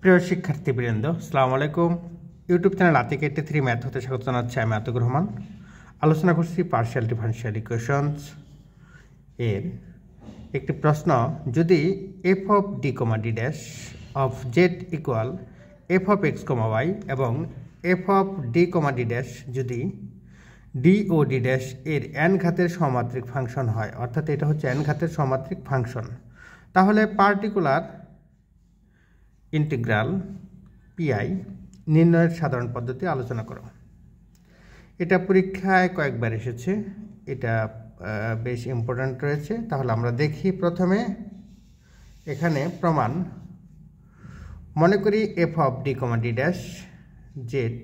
প্রিয় শিক্ষার্থীবৃন্দ, আসসালামু আলাইকুম। ইউটিউব চ্যানেল আতিক 83 ম্যাথ হতে স্বাগত জানাচ্ছি। আমি আতিকুর রহমান। আলোচনা করছি পার্শিয়াল ডিফারেনশিয়াল ইকুয়েশনস এর একটি প্রশ্ন। যদি F of D comma D dash of Z equal F of X comma Y এবং F of D comma D dash যদি ডি ও ডি ড্যাশ এর এন ঘাতের সমাত্রিক ফাংশন হয়, অর্থাৎ এটা হচ্ছে এন ঘাতের সমাত্রিক ফাংশন, তাহলে পার্টিকুলার ইন্টিগ্রাল পিআই নির্ণয়ের সাধারণ পদ্ধতি আলোচনা করো। এটা পরীক্ষায় কয়েকবার এসেছে, এটা বেশ ইম্পর্ট্যান্ট রয়েছে। তাহলে আমরা দেখি প্রথমে এখানে প্রমাণ। মনে করি F of D comma D dash Z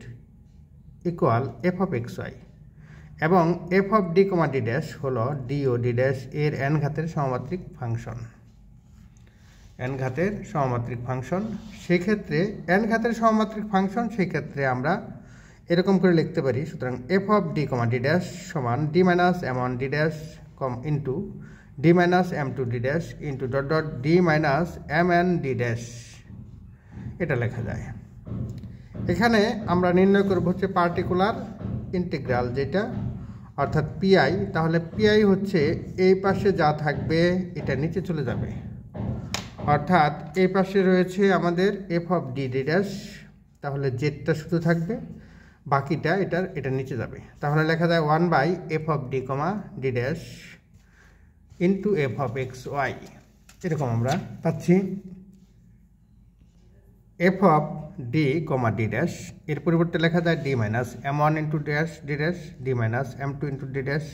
equal F of X Y এবং F of D comma D dash হল ডি ও ডি ড্যাশ এর এন ঘাতের সমাত্রিক ফাংশন। এন ঘাতের সমাত্রিক ফাংশন, সেক্ষেত্রে এন ঘাতের সমাত্রিক ফাংশন, সেক্ষেত্রে আমরা এরকম করে লিখতে পারি। সুতরাং F of D comma D dash সমান D minus M one D dash into D minus M two D dash into dot dot D minus M N D dash, এটা লেখা যায়। এখানে আমরা নির্ণয় করব হচ্ছে পার্টিকুলার ইন্টিগ্রাল, যেটা অর্থাৎ পিআই। তাহলে পিআই হচ্ছে এই পাশে যা থাকবে এটা নিচে চলে যাবে, অর্থাৎ এই পাশে রয়েছে আমাদের F of D D dash, তাহলে জেডটা শুধু থাকবে, বাকিটা এটা নিচে যাবে। তাহলে লেখা যায় 1 by F of D comma D dash into F of X Y, এরকম আমরা পাচ্ছি। F of D comma D dash এর পরিবর্তে লেখা যায় D minus M one into dash D dash D minus M two into D dash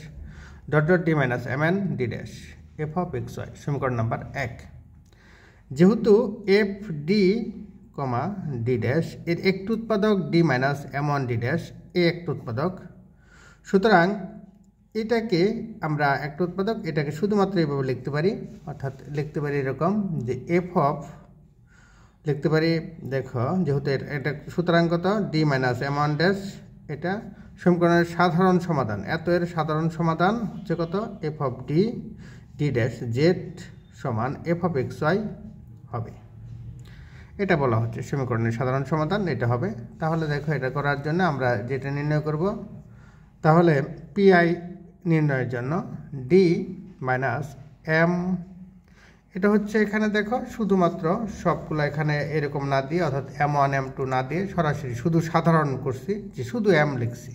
dot dot D minus M N D dash F of X Y. সমীকরণ number 1। যেহেতু F D comma D dash এর একটি উৎপাদক D minus M one D dash এ একটি উৎপাদক, সুতরাং এটাকে আমরা একটা উৎপাদক, এটাকে শুধুমাত্র এইভাবে লিখতে পারি, অর্থাৎ লিখতে পারি এরকম যে এফ অফ লিখতে পারি, দেখো যেহেতু এটা সুতরাং কত D minus M one dash, এটা সমীকরণের সাধারণ সমাধান। এত এর সাধারণ সমাধান হচ্ছে কত F of D D dash Z সমান এফ অফ এক্স ওয়াই হবে, এটা বলা হচ্ছে সমীকরণের সাধারণ সমাধান, এটা হবে। তাহলে দেখো এটা করার জন্য আমরা যেটা নির্ণয় করব, তাহলে পিআই নির্ণয়ের জন্য ডি মাইনাস এম, এটা হচ্ছে এখানে দেখো শুধুমাত্র সবগুলো এখানে এরকম না দিয়ে, অর্থাৎ এম ওয়ান এম টু না দিয়ে সরাসরি শুধু সাধারণ করছি, যে শুধু এম লিখছি।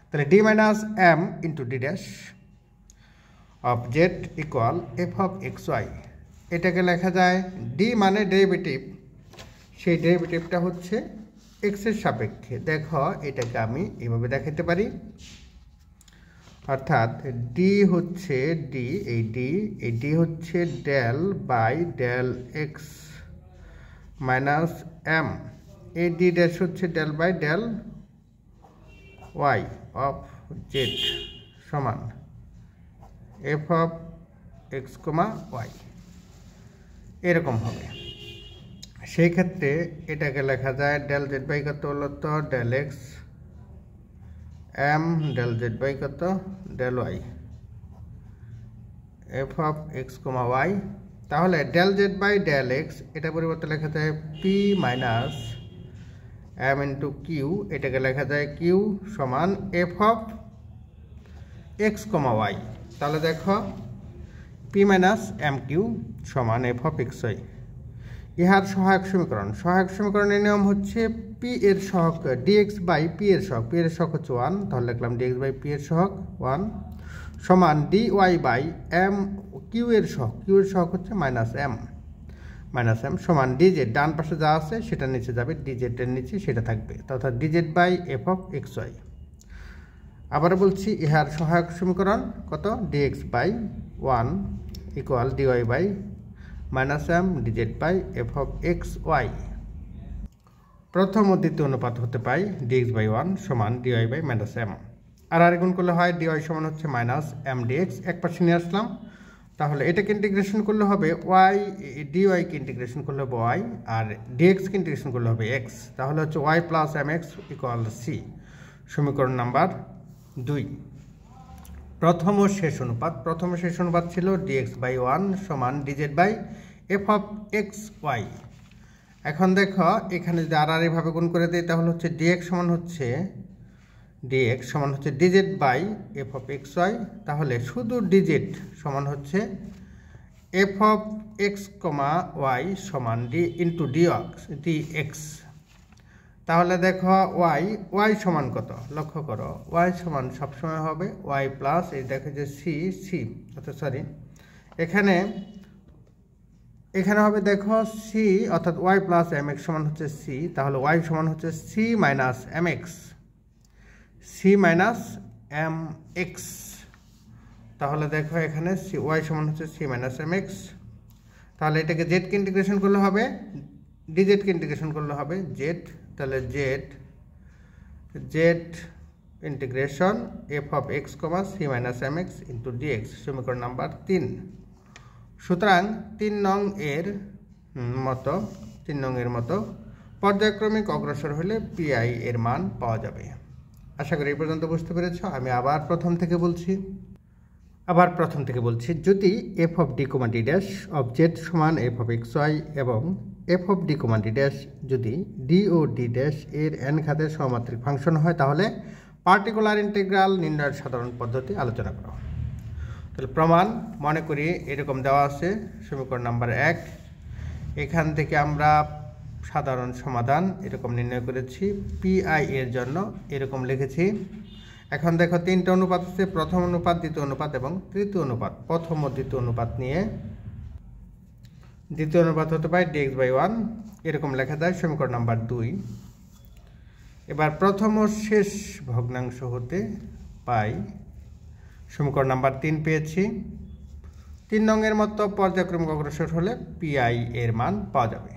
তাহলে D minus M into D dash of Z equal F of X Y. এটাকে লেখা যায় ডি মানে ডেরিভেটিভ, সেই ডেরিভেটিভটা হচ্ছে এক্সের সাপেক্ষে। দেখো এটাকে আমি এভাবে দেখাতে পারি, অর্থাৎ ডি হচ্ছে ডি, এই ডি হচ্ছে del by del X minus M, এই ডি ড্যাশ হচ্ছে del by del Y of Z সমান F of X comma Y, এরকম হবে। সেই ক্ষেত্রে এটাকে লেখা যায় ডেল জেড বাই কত হলো তো del X M del Z by কত del Y F of X comma Y. তাহলে del Z by del X এটা পরিবর্তে লেখা যায় P minus M into Q, এটাকে লেখা যায় কিউ সমান F of X comma Y. তাহলে দেখো পি মাইনাস এম কিউ সমান এফ অফ এক্স ওয়াই। ইহার সহায়ক সমীকরণ, সহায়ক সমীকরণের নিয়ম হচ্ছে পি এর সহগ ডিএক্স বাই পি এর সহগ, পি এর সহগ হচ্ছে 1, তাহলে লিখলাম ডিএক্স বাই পি এর সহগ 1 সমান D Y by M Q এর সহগ, কিউ এর সহগ হচ্ছে মাইনাস এম সমান ডিজেড, ডান পাশে যা আছে সেটা নিচে যাবে, ডিজেডের নিচে সেটা থাকবে, অর্থাৎ DZ by F of X Y. আবার বলছি ইহার সহায়ক সমীকরণ কত DX by 1 equal DY by minus M DZ by F of X Y. প্রথম ও দ্বিতীয় অনুপাত হতে পাই ডিএক্স বাই 1 সমান ডিওয়াই বাই মাইনাস এম, আর গুণ করলে হয় ডিওয়াই সমান হচ্ছে মাইনাস এম ডিএক্স, এক পাশে নিয়ে আসলাম। তাহলে এটাকে ইন্টিগ্রেশন করলে হবে ওয়াই, ডিওয়াইকে ইন্টিগ্রেশন করলে হবে ওয়াই, আর ডিএক্সকে ইন্টিগ্রেশন করলে হবে এক্স, তাহলে হচ্ছে Y plus M X equal C. সমীকরণ নাম্বার 2। প্রথম ও শেষ অনুপাত ছিল ডিএক্স বাই 1 সমান DZ by F of X Y. এখন দেখো এখানে যদি আর এইভাবে গুণ করে দিই তাহলে হচ্ছে ডিএক্স সমান হচ্ছে DZ by F of X Y. তাহলে শুধু ডিজেড সমান হচ্ছে F of X comma Y সমান ডি ইন্টু ডিএক্স। তাহলে দেখো ওয়াই সমান কত, লক্ষ্য করো ওয়াই সমান সবসময় হবে ওয়াই প্লাস এই দেখো যে সি অর্থাৎ সরি এখানে হবে দেখো সি অর্থাৎ ওয়াই প্লাস এম এক্স সমান হচ্ছে সি। তাহলে ওয়াই সমান হচ্ছে সি মাইনাস এম এক্স। তাহলে দেখো এখানে ওয়াই সমান হচ্ছে সি মাইনাস এম এক্স। তাহলে এটাকে জেডকে ইন্টিগ্রেশন করলে হবে, ডিজেডকে ইন্টিগ্রেশন করলে হবে জেড। তাহলে Z integration F of X comma C minus M X into DX, সমীকরণ নাম্বার 3। সুতরাং 3 নং এর মতো পর্যায়ক্রমিক অগ্রসর হলে পিআই এর মান পাওয়া যাবে। আশা করি এই পর্যন্ত বুঝতে পেরেছ। আমি আবার প্রথম থেকে বলছি, যদি F of D comma D dash of Z সমান এফ অফ এক্স ওয়াই এবং F of D comma D dash যদি ডি ও ডি ড্যাশ এর এন ঘাতের সমমাত্রিক ফাংশন হয় তাহলে পার্টিকুলার ইন্টিগ্রাল নির্ণয়ের সাধারণ পদ্ধতি আলোচনা করো। তাহলে প্রমাণ মনে করি এরকম দেওয়া আছে সমীকরণ নাম্বার 1। এখান থেকে আমরা সাধারণ সমাধান এরকম নির্ণয় করেছি। পিআই এর জন্য এরকম লিখেছি। এখন দেখো 3টা অনুপাত আছে, প্রথম অনুপাত, দ্বিতীয় অনুপাত এবং তৃতীয় অনুপাত। প্রথম ও দ্বিতীয় অনুপাত নিয়ে দ্বিতীয় অনুপাত হতে পারে dx বাই 1, এরকম লেখা যায় সমীকরণ নাম্বার 2। এবার প্রথম ও শেষ ভগ্নাংশ হতে পাই সমীকরণ নাম্বার 3 পেয়েছি। 3 নং এর মতো পর্যায়ক্রমিক অগ্রসর হলে পিআই এর মান পাওয়া যাবে।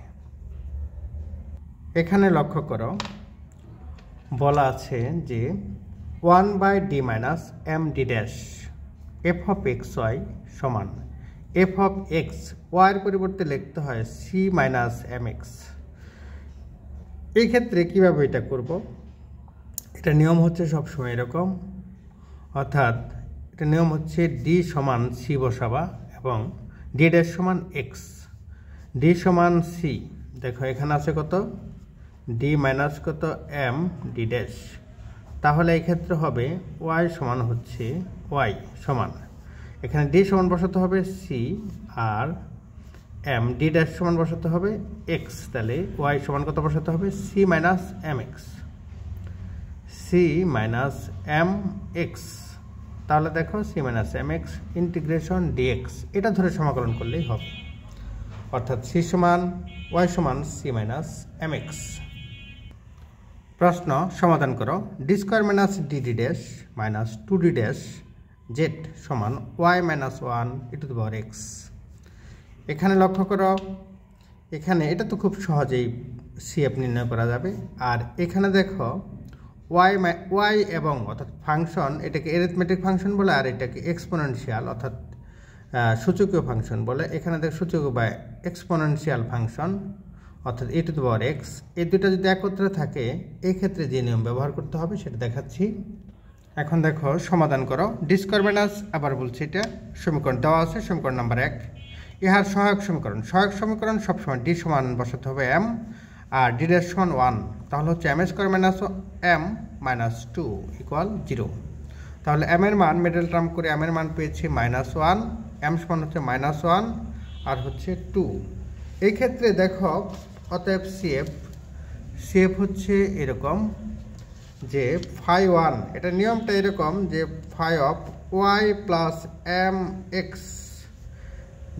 এখানে লক্ষ্য করো বলা আছে যে 1 by D minus M D dash F of X Y সমান এফ অফ এক্স ওয়াইয়ের পরিবর্তে লিখতে হয় সি মাইনাস এম এক্স। এই ক্ষেত্রে কীভাবে এটা করব, এটা নিয়ম হচ্ছে সবসময় এরকম, অর্থাৎ এটা নিয়ম হচ্ছে ডি সমান সি বসাবা এবং ডি ড্যাশ সমান এক্স, ডি সমান সি। দেখো এখানে আছে কত ডি মাইনাস কত এম ডি ড্যাশ। তাহলে এই ক্ষেত্রে হবে ওয়াই সমান হচ্ছে ওয়াই সমান এখানে ডি সমান বসাতে হবে সি আর এম ডি ড্যাশ সমান বসাতে হবে এক্স। তাহলে ওয়াই সমান কত বসাতে হবে C minus M X, C minus M X. তাহলে দেখো C minus M X integration DX, এটা ধরে সমাকলন করলেই হবে, অর্থাৎ সি সমান ওয়াই সমান সি মাইনাস এম এক্স। প্রশ্ন সমাধান করো। D square minus DD dash minus 2ডি ড্যাশ জেড সমান Y minus 1 E to the power X. এখানে লক্ষ্য করো, এখানে এটা তো খুব সহজেই সিএফ নির্ণয় করা যাবে। আর এখানে দেখো ওয়াই এবং অর্থাৎ ফাংশন, এটাকে অ্যারিথমেটিক ফাংশন বলে আর এটাকে এক্সপোনেনশিয়াল অর্থাৎ সূচকীয় ফাংশন বলে। এখানে দেখো সূচকীয় বা এক্সপোনেনশিয়াল ফাংশন অর্থাৎ ই টু দি পাওয়ার এক্স, এই দুটো যদি একত্রে থাকে এই ক্ষেত্রে যে নিয়ম ব্যবহার করতে হবে সেটা দেখাচ্ছি। এখন দেখো সমাধান করো। ডি স্কোয়ার মাইনাস, আবার বলছি এটা সমীকরণ দেওয়া আছে সমীকরণ নাম্বার 1। ইহার সহায়ক সমীকরণ সবসময় ডি সমান বসাতে হবে এম আর ডি ড্যাশ সমান 1। তাহলে হচ্ছে M square minus M minus 2 equal 0। তাহলে এম এর মান মিডল টার্ম করে এম এর মান পেয়েছি -1, এম সমান হচ্ছে -1 আর হচ্ছে 2। এই ক্ষেত্রে দেখো অতএব সিএফ হচ্ছে এরকম যে ফাই 1, এটা নিয়মটা এরকম যে phi of Y plus M X,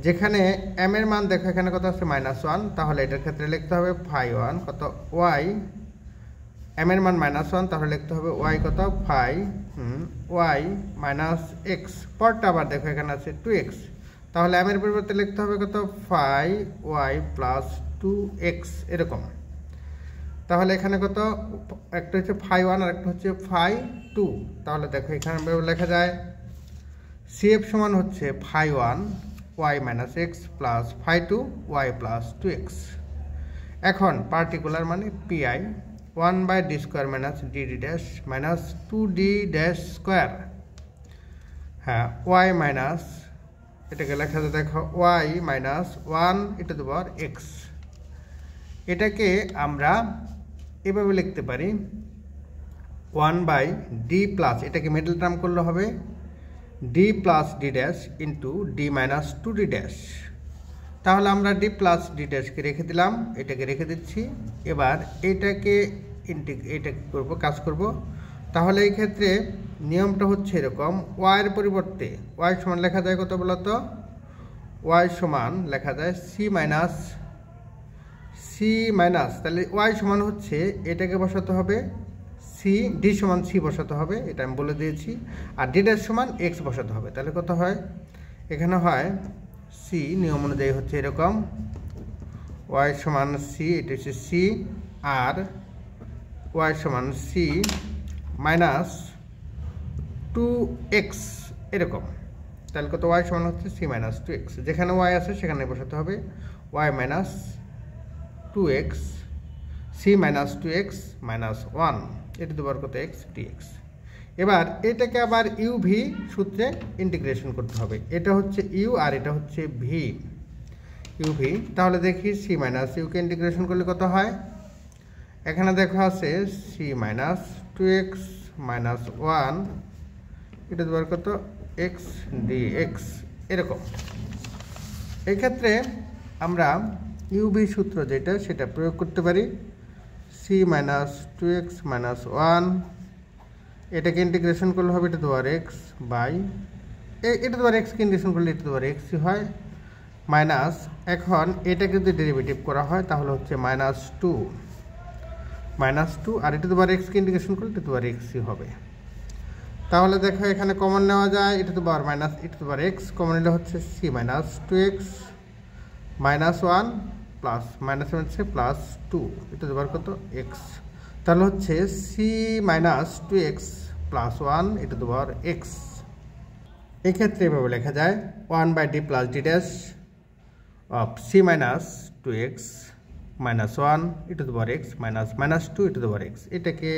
যেখানে এম এর মান দেখো এখানে কত আছে -1, তাহলে এটার ক্ষেত্রে লিখতে হবে ফাই 1 কত ওয়াই, এম এর মান -1 তাহলে লিখতে হবে ওয়াই কত ফাই ওয়াই মাইনাস এক্স। পরটা আবার দেখো এখানে আছে 2x, তাহলে এম এর পরিবর্তে লিখতে হবে কত ফাই ওয়াই প্লাস 2x এরকম। তাহলে এখানে কত একটা হচ্ছে ফাই 1 আর একটা হচ্ছে ফাই 2। তাহলে দেখো এখানে লেখা যায় সিএফ সমান হচ্ছে phi 1 Y minus X plus phi 2 Y plus 2x। এখন পার্টিকুলার মানে PI 1 by D square minus DD dash minus 2d dash square, হ্যাঁ ওয়াই মাইনাস এটাকে লেখা যায় দেখো Y minus 1 E to the power X. এটাকে আমরা এভাবে লিখতে পারি 1/d প্লাস, এটাকে মিডল টার্ম করলে হবে d plus d dash into d minus 2d dash. তাহলে আমরা d প্লাস d ড্যাশকে রেখে দিলাম, এটাকে রেখে দিচ্ছি। এবার এটাকে করব, কাজ করব। তাহলে এই ক্ষেত্রে নিয়মটা হচ্ছে এরকম, y এর পরিবর্তে y সমান লেখা যায় কত বলতো? y সমান লেখা যায় c মাইনাস, তাহলে y সমান হচ্ছে এটাকে বসাতে হবে c, d সমান c বসাতে হবে, এটা আমি বলে দিয়েছি। আর d ড্যাশ সমান x বসাতে হবে। তাহলে কত হয়? এখানে হয় c, নিয়ম অনুযায়ী হচ্ছে এরকম, y সমান c, এটা হচ্ছে c, আর y সমান c মাইনাস 2x এরকম। তাহলে কত? y সমান হচ্ছে c মাইনাস 2x, যেখানে y আছে সেখানে বসাতে হবে y minus 2x, c minus 2x minus 1, এটা দেবার কত? x dx। এবার এটাকে আবার uv সূত্রে ইন্টিগ্রেশন করতে হবে। এটা হচ্ছে u আর এটা হচ্ছে v, uv। তাহলে দেখি c মাইনাস ইউকে ইন্টিগ্রেশন করলে কত হয়? এখানে দেখো আছে c মাইনাস 2x মাইনাস 1, এটা দেবার কত? x dx এরকম। এই ক্ষেত্রে আমরা uv সূত্র যেটা সেটা প্রয়োগ করতে পারি। c মাইনাস 2x মাইনাস 1, এটাকে ইন্টিগ্রেশন করলে হবে এটা দেওয়ার x বাই, এটা দেওয়ার x কে ইন্টিগ্রেশন করলে এটা দেওয়ার x হয় মাইনাস, এখন এটাকে যদি ডেরিভেটিভ করা হয় তাহলে হচ্ছে মাইনাস 2, আর এটা দেওয়ার x কে ইন্টিগ্রেশন করলে এটা দেওয়ার x হবে। তাহলে দেখো এখানে কমন নেওয়া যায়, এটা দেওয়ার মাইনাস, এটা দেওয়ার x কমন নিলে হচ্ছে c minus 2x minus 1 plus minus হচ্ছে প্লাস 2, এটা দেওয়ার কত? x। তাহলে হচ্ছে c মাইনাস 2x প্লাস 1, এটা দেওয়ার x। এক্ষেত্রে এভাবে লেখা যায় 1/d plus d dash of c minus 2x minus 1 এটা দেওয়ার x মাইনাস মাইনাস 2 এটা দেওয়ার x। এটাকে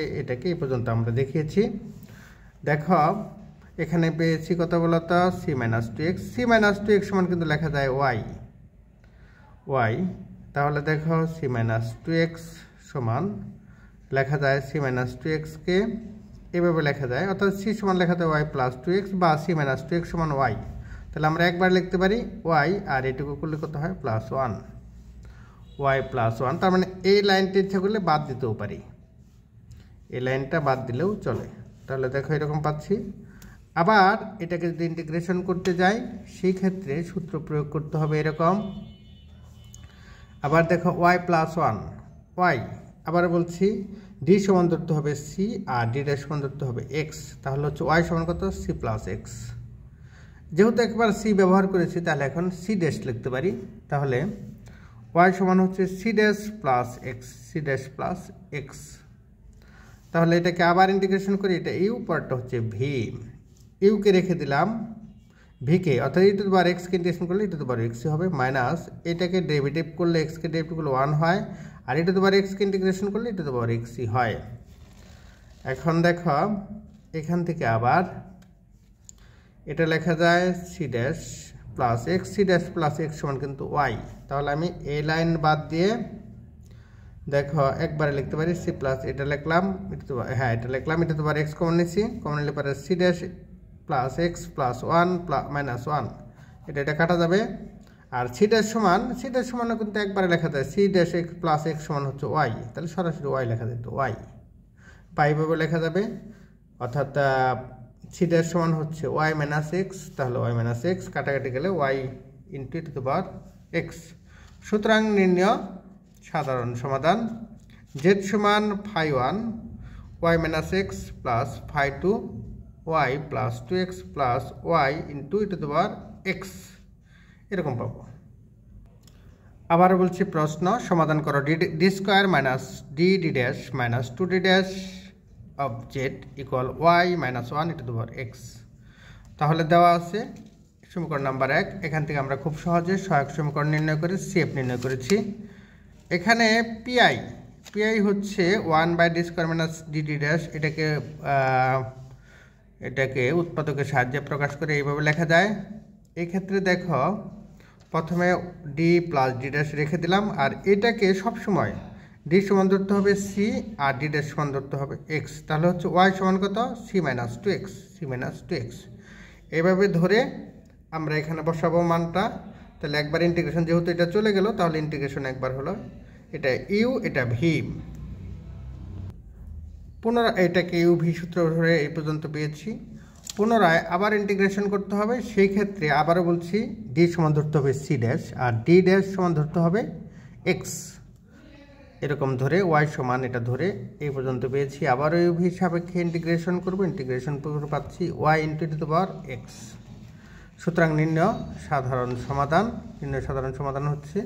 এই পর্যন্ত আমরা দেখিয়েছি। দেখো এখানে পেয়েছি কত বলতো? c মাইনাস 2x সমান কিন্তু লেখা যায় y। তাহলে দেখো c মাইনাস 2x সমান লেখা যায় c মাইনাস 2x কে এভাবে লেখা যায়, অর্থাৎ c সমান লেখা যায় y প্লাস 2x বা c মাইনাস 2x সমান y। তাহলে আমরা একবার লিখতে পারি y, আর এটুকু করলে কত হয়? Plus 1, y plus 1। তার মানে এই লাইনটি ইচ্ছা করলে বাদ দিতেও পারি, এই লাইনটা বাদ দিলেও চলে। তাহলে দেখো এরকম পাচ্ছি। আবার এটাকে যদি ইন্টিগ্রেশন করতে যাই সেই ক্ষেত্রে সূত্র প্রয়োগ করতে হবে এরকম। আবার দেখো y প্লাস 1 y, আবার বলছি d সমান ধরতে হবে c আর d ড্যাশ সমান ধরতে হবে x। তাহলে হচ্ছে y সমান কত? c plus x। যেহেতু একবার c ব্যবহার করেছি তাহলে এখন c ড্যাশ লিখতে পারি। তাহলে y সমান হচ্ছে c ড্যাশ প্লাস x, তাহলে এটাকে আবার ইন্টিগ্রেশন করি, এটা ইউ, পরটা হচ্ছে ভি, ইউকে রেখে দিলাম, ভিকে অর্থাৎ ই টু দি পাওয়ার এক্সকে ইন্টিগ্রেশন করলে ই টু দি পাওয়ার এক্সই হবে, মাইনাস এটাকে ডেরিভেটিভ করলে এক্সকে ডেরিভেটিভ করলে 1 হয়, আর ই টু দি পাওয়ার এক্সকে ইন্টিগ্রেশন করলে ই টু দি পাওয়ার এক্সই হয়। এখন দেখো এখান থেকে আবার এটা লেখা যায় C dash plus X, C dash plus X সমান কিন্তু ওয়াই। তাহলে আমি এই লাইন বাদ দিয়ে দেখো একবারে লিখতে পারি সি প্লাস, এটা লিখলাম, হ্যাঁ এটা লিখলাম, এটা তোমার এক্স কমন নিচ্ছি, কমন নিলে পারে C dash plus X plus 1 minus 1, এটা কাটা যাবে। আর সি ড্যাশ সমানও কিন্তু একবারে লেখা যায় C dash X plus X সমান হচ্ছে ওয়াই, তাহলে সরাসরি ওয়াই লেখা যেত, ওয়াই পাইভাবে লেখা যাবে। অর্থাৎ সি ড্যাশ সমান হচ্ছে ওয়াই মাইনাস এক্স, তাহলে ওয়াই মাইনাস এক্স কাটাকাটি গেলে Y into E to the power X. সুতরাং নির্ণয় সাধারণ সমাধান জেড সমান phi 1 Y minus X plus phi 2 Y plus 2x plus Y into E to the power X, এরকম পাবো। আবার বলছি প্রশ্ন সমাধান করো, D square minus D dash minus 2d dash of Z equal Y minus 1 E to the power x. তাহলে দেওয়া আছে সমীকরণ নাম্বার 1, এখান থেকে আমরা খুব সহজে সহায়ক সমীকরণ নির্ণয় করে সিএফ নির্ণয় করেছি। এখানে পিআই হচ্ছে 1/d square minus DD dash, এটাকে উৎপাদকের সাহায্যে প্রকাশ করে এইভাবে লেখা যায়। এই ক্ষেত্রে দেখো প্রথমে ডি প্লাস ডি ড্যাশ রেখে দিলাম, আর এটাকে সবসময় ডি সমান ধরতে হবে সি আর ডি ড্যাশ সমান ধরতে হবে এক্স। তাহলে হচ্ছে ওয়াই সমান কত, C minus two X, C minus two X. এভাবে ধরে আমরা এখানে বসাবো মানটা। তাহলে একবার ইন্টিগ্রেশন, যেহেতু এটা চলে গেল তাহলে ইন্টিগ্রেশন একবার হলো, এটা ইউ এটা ভি। পুনরায় এটাকে ইউ ভি সূত্র ধরে এই পর্যন্ত পেয়েছি। পুনরায় আবার ইন্টিগ্রেশন করতে হবে, সেই ক্ষেত্রে আবারও বলছি ডি সমান ধরতে হবে সি ড্যাশ আর ডি ড্যাশ সমান ধরতে হবে এক্স। এরকম ধরে ওয়াই সমান এটা ধরে এই পর্যন্ত পেয়েছি। আবারও ইউ ভি সাপেক্ষে ইন্টিগ্রেশন করবো, ইন্টিগ্রেশন করে পাচ্ছি Y into to the power X. সুতরাং নির্ণয় সাধারণ সমাধান হচ্ছে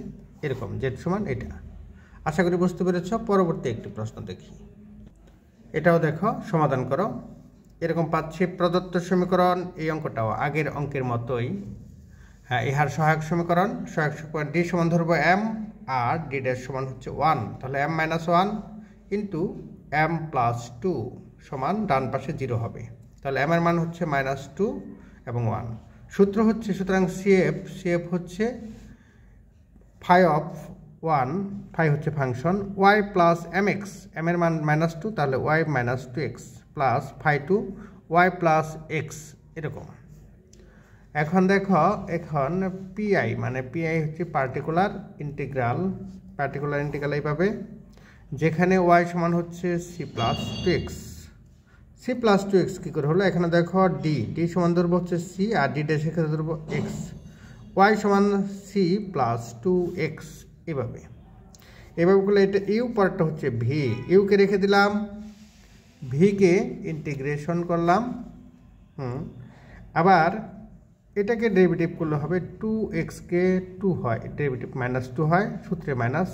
এরকম, জেড সমান এটা। আশা করি বুঝতে পেরেছ। পরবর্তী একটি প্রশ্ন দেখি, এটাও দেখো, সমাধান করো। এরকম পাচ্ছি প্রদত্ত সমীকরণ, এই অঙ্কটাও আগের অঙ্কের মতোই। হ্যাঁ, ইহার সহায়ক সমীকরণ ডি সমান ধরবো এম আর ডি ড্যাশ সমান হচ্ছে 1। তাহলে M minus 1 into M plus 2 সমান ডান পাশে 0 হবে। তাহলে এম এর মান হচ্ছে -2 এবং 1। সূত্র হচ্ছে, সুতরাং সিএফ হচ্ছে ফাই অফ 1, ফাই হচ্ছে function, Y plus M X, M এর মান -2 তাহলে Y minus 2x plus phi 2 Y plus X, এরকম। এখন দেখো, এখন পিআই মানে পিআই হচ্ছে পার্টিকুলার ইন্টিগ্রাল এইভাবে, যেখানে ওয়াই সমান হচ্ছে সি প্লাস 2x কী করে হলো, এখানে দেখো ডি সমান ধরবো হচ্ছে সি আর ডি ড্যাশ এখানে ধরবো এক্স, ওয়াই সমান সি প্লাস 2x এভাবে করলে এটা ইউ, পরটা হচ্ছে ভি, ইউকে রেখে দিলাম, ভিকে ইন্টিগ্রেশন করলাম। আবার এটাকে ডেরিভেটিভ করলে হবে 2xকে 2 হয়, ডেরিভেটিভ -2 হয়, সূত্রে মাইনাস,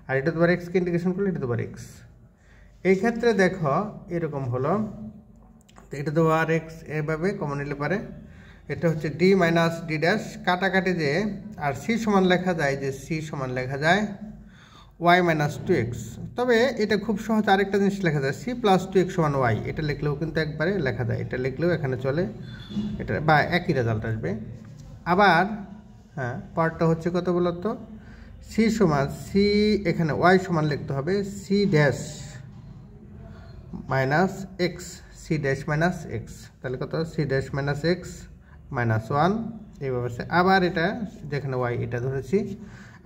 আর এটা তোমার এক্সকে ইন্টিগ্রেশন করলে এটা তোমার এক্স। এই ক্ষেত্রে দেখো এরকম হলো, এটা তোমার এক্স এভাবে কমন নিলে পারে, এটা হচ্ছে ডি মাইনাস ডি ড্যাশ, কাটাকাটি যে, আর সি সমান লেখা যায় যে সি সমান লেখা যায় ওয়াই মাইনাস 2x। তবে এটা খুব সহজ আরেকটা জিনিস লেখা যায়, সি প্লাস 2x সমান ওয়াই, এটা লিখলেও কিন্তু একবারে লেখা যায়, এটা লিখলেও এখানে চলে, এটা বা একই রেজাল্ট আসবে। আবার হ্যাঁ, পার্টটা হচ্ছে কত বলতো, সি সমান সি, এখানে ওয়াই সমান লিখতে হবে C dash minus X, C dash minus X, তাহলে কত, সি ড্যাশ মাইনাস এক্স -1 এইভাবে। আবার এটা যেখানে ওয়াই এটা ধরেছি,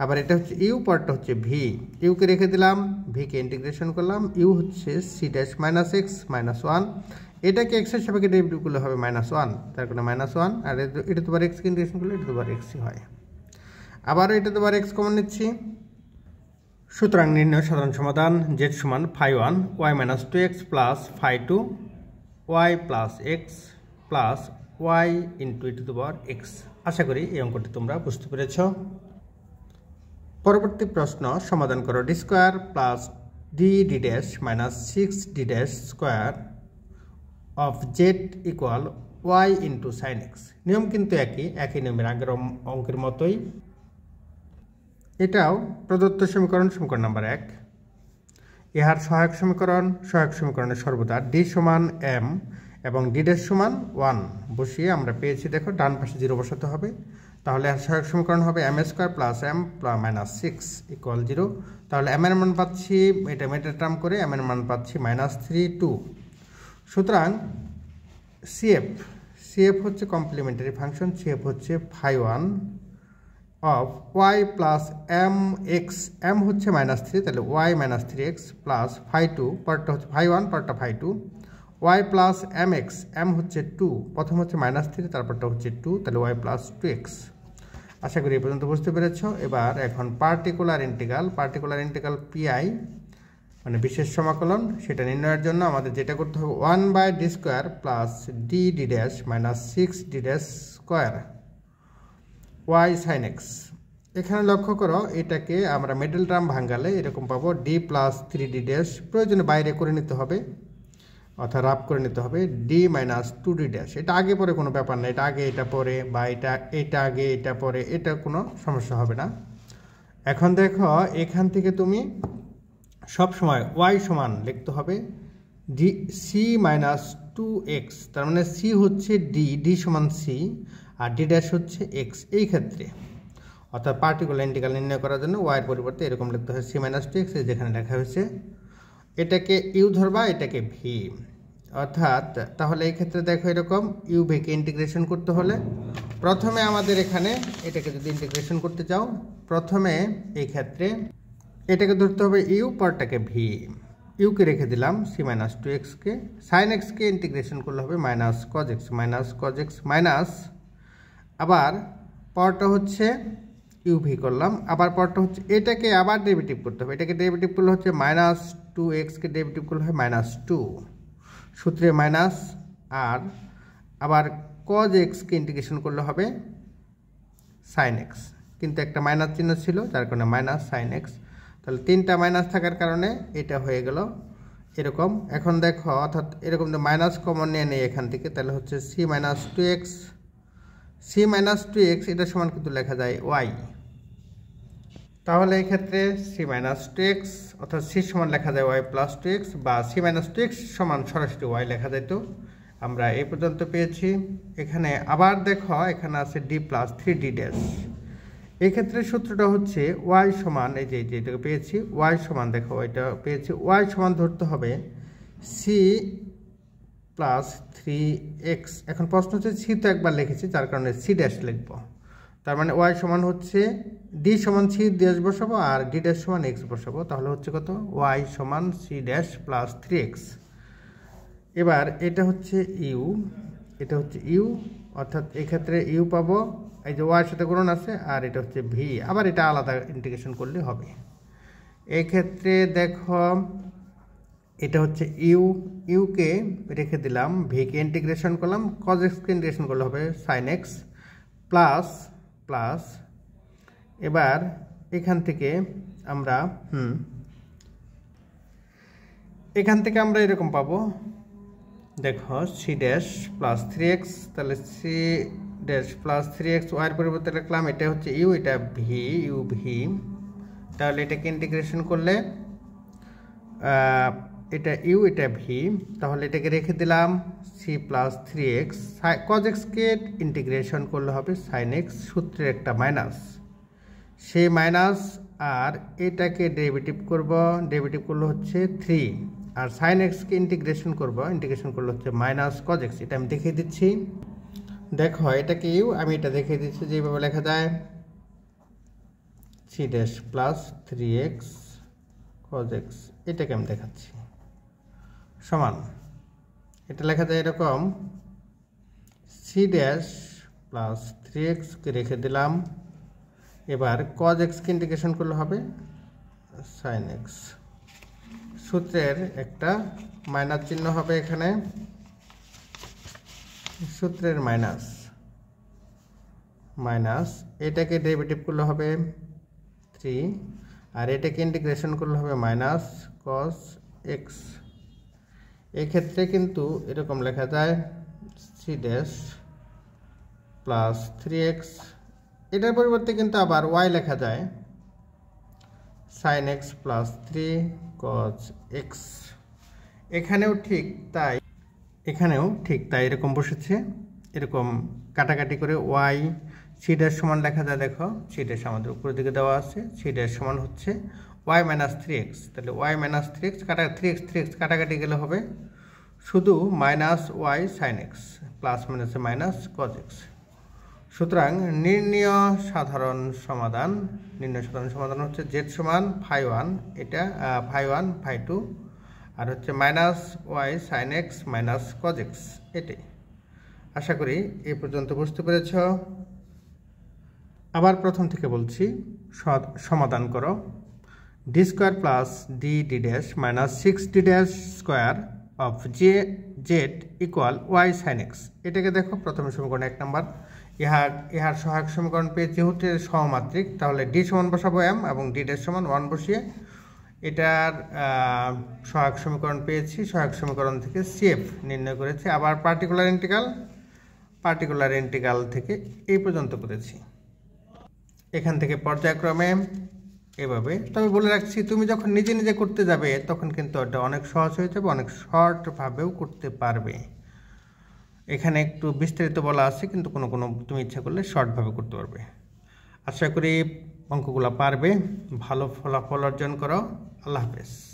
আবার এটা হচ্ছে ইউ, পরটা হচ্ছে ভি, ইউকে রেখে দিলাম, ভিকে ইন্টিগ্রেশন করলাম, ইউ হচ্ছে সি ড্যাশ মাইনাস এক্স -1, এটাকে এক্সের সাপেক্ষে ডেরিভেটিভ করলে হবে -1, তার কারণে -1, আর এটা তোমার এক্সকে ইন্টিগ্রেশন করলে এটা তোমার এক্সই হয়। আবারও এটা তোমার এক্স কমন নিচ্ছি। সুতরাং নির্ণয় সাধারণ সমাধান, জেড সমান phi 1 Y minus 2x plus phi 2 Y plus X plus Y into E to the power X. আশা করি এই অঙ্কটি তোমরা বুঝতে পেরেছ। পরবর্তী প্রশ্ন সমাধান করো, D square plus D dash minus 6d dash square of Z equal Y into sine X. নিয়ম কিন্তু একই নিয়মের আগের অঙ্কের মতোই। এটাও প্রদত্ত সমীকরণ নাম্বার 1। ইহার সহায়ক সমীকরণের সর্বদা ডি সমান এম এবং ডি ড্যাশ সমান 1 বসিয়ে আমরা পেয়েছি, দেখো ডান পাশে 0 বসাতে হবে। তাহলে আর সহায়ক সমীকরণ হবে M square plus M minus 6 equal 0। তাহলে এম এর মান পাচ্ছি, এটা মেটার টার্ম করে এম এর মান পাচ্ছি -3 2। সুতরাং সিএফ হচ্ছে কমপ্লিমেন্টারি ফাংশন, সিএফ হচ্ছে phi 1 of Y plus M X, M হচ্ছে -3 তাহলে ওয়াই -3x প্লাস ফাই 2, পরটা হচ্ছে ফাই 1 পরটা phi 2, Y plus M X, M হচ্ছে 2, প্রথম হচ্ছে -3 তারপরটা হচ্ছে 2, তাহলে ওয়াই প্লাস 2x। আশা করি এই পর্যন্ত বুঝতে পেরেছ। এবার এখন পার্টিকুলার ইন্টিগ্রাল পিআই মানে বিশেষ সমাকলন, সেটা নির্ণয়ের জন্য আমাদের যেটা করতে হবে 1/d square plus D dash minus 6d dash square Y sine X. এখানে লক্ষ্য করো, এটাকে আমরা মিডল টার্ম ভাঙালে এরকম পাবো ডি প্লাস 3d ড্যাশ, প্রয়োজনে বাইরে করে নিতে হবে অর্থাৎ রাফ করে নিতে হবে, ডি মাইনাস 2d ড্যাশ। এটা আগে পরে কোনো ব্যাপার না, এটা আগে এটা পরে বা এটা আগে এটা পরে, এটা কোনো সমস্যা হবে না। এখন দেখো এখান থেকে তুমি সব সময় ওয়াই সমান লিখতে হবে ডি সি মাইনাস 2x, তার মানে সি হচ্ছে ডি সমান সি আর ডি ড্যাশ হচ্ছে এক্স। এই ক্ষেত্রে অর্থাৎ পার্টিকুলার ইন্টিগ্রাল নির্ণয় করার জন্য ওয়াইয়ের পরিবর্তে এরকম লিখতে হয় সি মাইনাস টু এক্স, যেখানে লেখা হয়েছে। এটাকে ইউ ধরবা, এটাকে ভি, অর্থাৎ তাহলে এই ক্ষেত্রে দেখো এরকম ইউ ভিকে ইন্টিগ্রেশন করতে হলে প্রথমে আমাদের এখানে এটাকে যদি ইন্টিগ্রেশন করতে চাও, প্রথমে এই ক্ষেত্রে এটাকে ধরতে হবে ইউ, পরটাকে ভি। ইউকে রেখে দিলাম সি মাইনাস টু এক্সকে, সাইন এক্সকে ইন্টিগ্রেশন করলে হবে মাইনাস কজ এক্স, মাইনাস আবার পরটা হচ্ছে ইউ ভি করলাম, আবার পরটা হচ্ছে এটাকে আবার ডেরিভেটিভ করতে হবে। এটাকে ডেরিভেটিভ করলে হচ্ছে মাইনাস টু এক্সকে ডেরিভেটিভ করলে হয় মাইনাস টু, সূত্রে মাইনাস, আর আবার কজ এক্সকে ইন্টিগ্রেশন করলে হবে সাইন এক্স, কিন্তু একটা মাইনাস চিহ্ন ছিল যার কারণে মাইনাস সাইন এক্স। তাহলে তিনটা মাইনাস থাকার কারণে এটা হয়ে গেল এরকম। এখন দেখো, অর্থাৎ এরকম যে মাইনাস কমন নিয়ে নেই এখান থেকে, তাহলে হচ্ছে সি মাইনাস টু এক্স এটা সমান কিন্তু লেখা যায় ওয়াই। তাহলে এই ক্ষেত্রে সি মাইনাস টু এক্স অর্থাৎ সি সমান লেখা যায় ওয়াই প্লাস টু এক্স, বা সি মাইনাস টু এক্স সমান সরাসরি ওয়াই লেখা যায়। তো আমরা এই পর্যন্ত পেয়েছি। এখানে আবার দেখো এখানে আছে D plus three D dash. এই ক্ষেত্রে সূত্রটা হচ্ছে ওয়াই সমান, এই যে এটাকে পেয়েছি ওয়াই সমান, দেখো এটা পেয়েছি ওয়াই সমান ধরতে হবে সি প্লাস থ্রি এক্স। এখন প্রশ্ন হচ্ছে সি তো একবার লিখেছি যার কারণে সি ড্যাশ লিখব, তার মানে ওয়াই সমান হচ্ছে ডি সমান সি ড্যাশ বসাবো আর ডি ড্যাশ সমান এক্স বসাবো, তাহলে হচ্ছে কত ওয়াই সমান C dash plus three X. এবার এটা হচ্ছে ইউ, এটা হচ্ছে ইউ, অর্থাৎ এক্ষেত্রে ইউ পাবো, এই যে ওয়াইয়ের সাথে গুণন আছে, আর এটা হচ্ছে ভি, আবার এটা আলাদা ইন্টিগ্রেশন করলে হবে। এই ক্ষেত্রে দেখো এটা হচ্ছে ইউকে রেখে দিলাম, ভিকে ইন্টিগ্রেশন করলাম, কজ এক্সকে ইন্টিগ্রেশন করলে হবে সাইন এক্স প্লাস এবার এখান থেকে আমরা এরকম পাবো, দেখো C dash plus three X, তাহলে C dash plus three X ওয়াইয়ের পরিবর্তে লিখলাম, এটা হচ্ছে ইউ, এটা ভি, ইউ ভি। তাহলে এটাকে ইন্টিগ্রেশন করলে এটা ইউ, এটা ভি, তাহলে এটাকে রেখে দিলাম C plus three X, cos এক্সকে ইন্টিগ্রেশন করলে হবে সাইন এক্স, সূত্রের একটা মাইনাস, সেই মাইনাস, আর এটাকে ডেরিভেটিভ করলে হচ্ছে থ্রি, আর সাইন এক্সকে ইন্টিগ্রেশন করলে হচ্ছে মাইনাস কজ এক্স। এটা আমি দেখিয়ে দিচ্ছি, দেখো এটাকে ইউ, আমি এটা দেখিয়ে দিচ্ছি যেভাবে লেখা যায় C dash plus three X cos X, এটাকে আমি দেখাচ্ছি সমান, এটা লেখা যায় এরকম সি ড্যাশ প্লাস থ্রি এক্সকে রেখে দিলাম, এবার কজ এক্সকে ইন্টিগ্রেশন করলে হবে সাইন এক্স, সূত্রের একটা মাইনাস চিহ্ন হবে এখানে, সূত্রের মাইনাস এটাকে ডেরিভেটিভ করলে হবে থ্রি, আর এটাকে ইন্টিগ্রেশন করলে হবে মাইনাস কস এক্স। এক্ষেত্রে কিন্তু এরকম লেখা যায় C dash plus three X, এটার পরিবর্তে কিন্তু আবার ওয়াই লেখা যায় sine X plus three cos X. এখানেও ঠিক তাই এরকম বসেছে, এরকম কাটাকাটি করে ওয়াই সি ড্যাশ সমান লেখা যায়, দেখো সি ড্যাশ আমাদের উপরের দিকে দেওয়া আছে, সি ড্যাশ সমান হচ্ছে ওয়াই মাইনাস থ্রি এক্স, তাহলে Y minus three X three X কাটাকাটি গেলে হবে শুধু minus Y sine X, plus মাইনাসে মাইনাস কজ এক্স। সুতরাং নির্ণয় সাধারণ সমাধান হচ্ছে জেড সমান ফাই ওয়ান, এটা ফাই ওয়ান ফাই টু, আর হচ্ছে minus Y sine X minus cos X. এটাই, আশা করি এ পর্যন্ত বুঝতে পেরেছ। আবার প্রথম থেকে বলছি, সমাধান করো। D square plus D dash minus six D dash square of Z equal Y sine X. এটাকে দেখো প্রথম সমীকরণ 1 নম্বর, ইহার সহায়ক সমীকরণ পেয়েছি যেহেতু সহমাত্রিক, তাহলে ডি সমান বসাবো এম এবং ডি ড্যাশ সমান 1 বসিয়ে এটার সহায়ক সমীকরণ পেয়েছি, সহায়ক সমীকরণ থেকে সিএফ নির্ণয় করেছি। আবার পার্টিকুলার ইন্টিগ্রাল থেকে এই পর্যন্ত করেছি, এখান থেকে পর্যায়ক্রমে এভাবে। তবে বলে রাখছি, তুমি যখন নিজে করতে যাবে তখন কিন্তু এটা অনেক সহজ হয়ে যাবে, অনেক শর্টভাবেও করতে পারবে। এখানে একটু বিস্তারিত বলা আছে, কিন্তু কোনো তুমি ইচ্ছা করলে শর্টভাবে করতে পারবে। আশা করি অঙ্কগুলো পারবে। ভালো ফলাফল অর্জন করো। আল্লাহ হাফেজ।